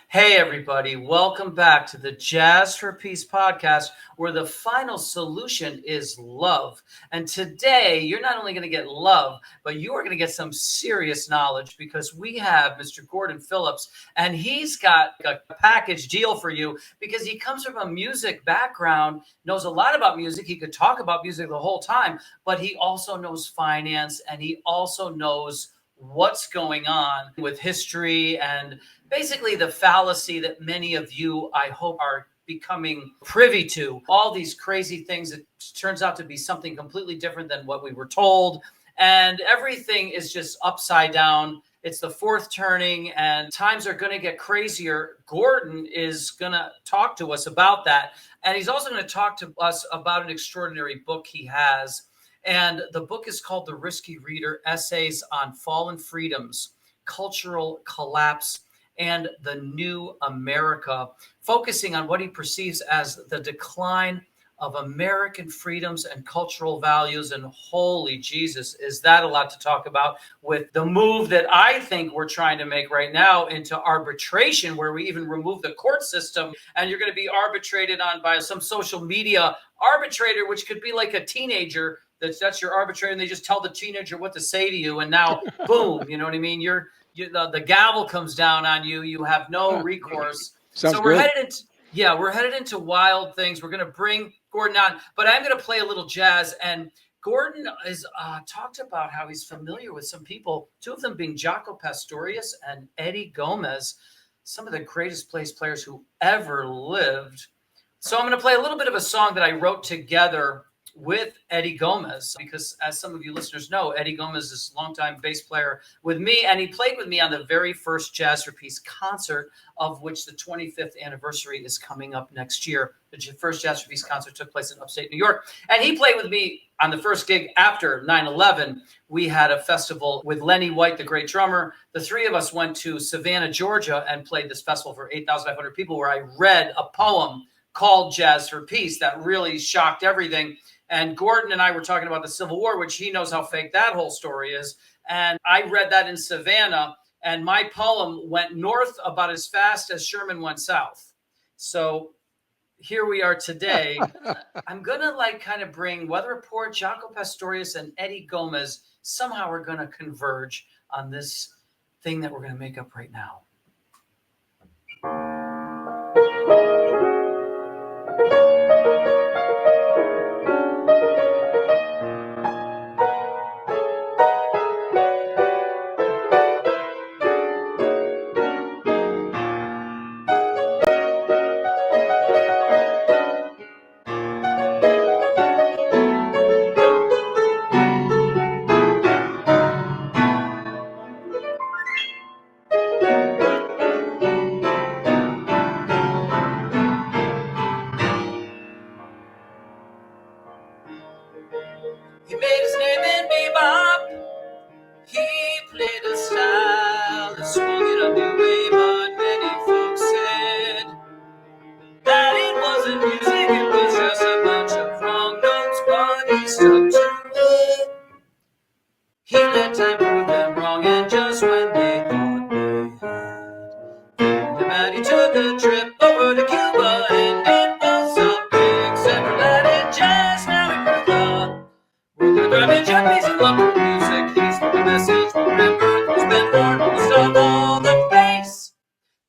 Hey, everybody, welcome back to the Jazz for Peace podcast, where the final solution is love. And today, you're not only going to get love, but you are going to get some serious knowledge because we have Mr. Gordon Phillips, and he's got a package deal for you because he comes from a music background, knows a lot about music. He could talk about music the whole time, but he also knows finance and he also knows what's going on with history and basically the fallacy that many of you, I hope, are becoming privy to. All these crazy things, it turns out to be something completely different than what we were told. And everything is just upside down. It's the fourth turning and times are going to get crazier. Gordon is going to talk to us about that. And he's also going to talk to us about an extraordinary book he has. And the book is called The Risky Reader: Essays on Fallen Freedoms, Cultural Collapse, and the New America, focusing on what he perceives as the decline of American freedoms and cultural values. And holy Jesus, is that a lot to talk about with the move that I think we're trying to make right now into arbitration, where we even remove the court system and you're going to be arbitrated on by some social media arbitrator, which could be like a teenager. That's your arbitrator, and they just tell the teenager what to say to you, and now, boom, you know what I mean? The gavel comes down on you. You have no recourse. Sounds so we're good. headed into wild things. We're going to bring Gordon on, but I'm going to play a little jazz. And Gordon is talked about how he's familiar with some people, two of them being Jaco Pastorius and Eddie Gomez, some of the greatest bass players who ever lived. So I'm going to play a little bit of a song that I wrote together with Eddie Gomez, because as some of you listeners know, Eddie Gomez is a longtime bass player with me, and he played with me on the very first Jazz for Peace concert, of which the 25th anniversary is coming up next year. The first Jazz for Peace concert took place in upstate New York, and he played with me on the first gig after 9/11. We had a festival with Lenny White, the great drummer. The three of us went to Savannah, Georgia, and played this festival for 8,500 people, where I read a poem called Jazz for Peace that really shocked everything. And Gordon and I were talking about the Civil War, which he knows how fake that whole story is. And I read that in Savannah, and my poem went north about as fast as Sherman went south. So here we are today. I'm going to kind of bring Weather Report, Jaco Pastorius, and Eddie Gomez. Somehow we're going to converge on this thing that we're going to make up right now. He made his name in bebop. He played a style that swung in a new way, but many folks said that it wasn't music, it was just a bunch of wrong notes, but he stuck to it. He let time prove them wrong, and just when they thought they had him out, he took a trip over to Cuba, and it was a big center Latin jazz. Now he we're gonna grab a jump, he's in love with music. He's the message, remember, he's been born most of all the bass.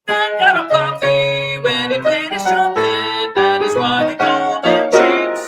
That got a coffee when he played his trumpet. That is why we call them cheeks.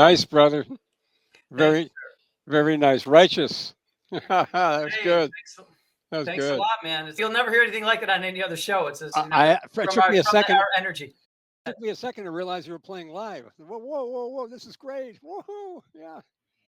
Nice, brother. Thank Very, very nice. Righteous. That was Hey, good. That was thanks a good. lot, man. You'll never hear anything like it on any other show. It's I, never it from took me a second. our energy. Took me a second to realize you were playing live. Whoa, whoa, whoa, whoa! This is great. Whoa, yeah.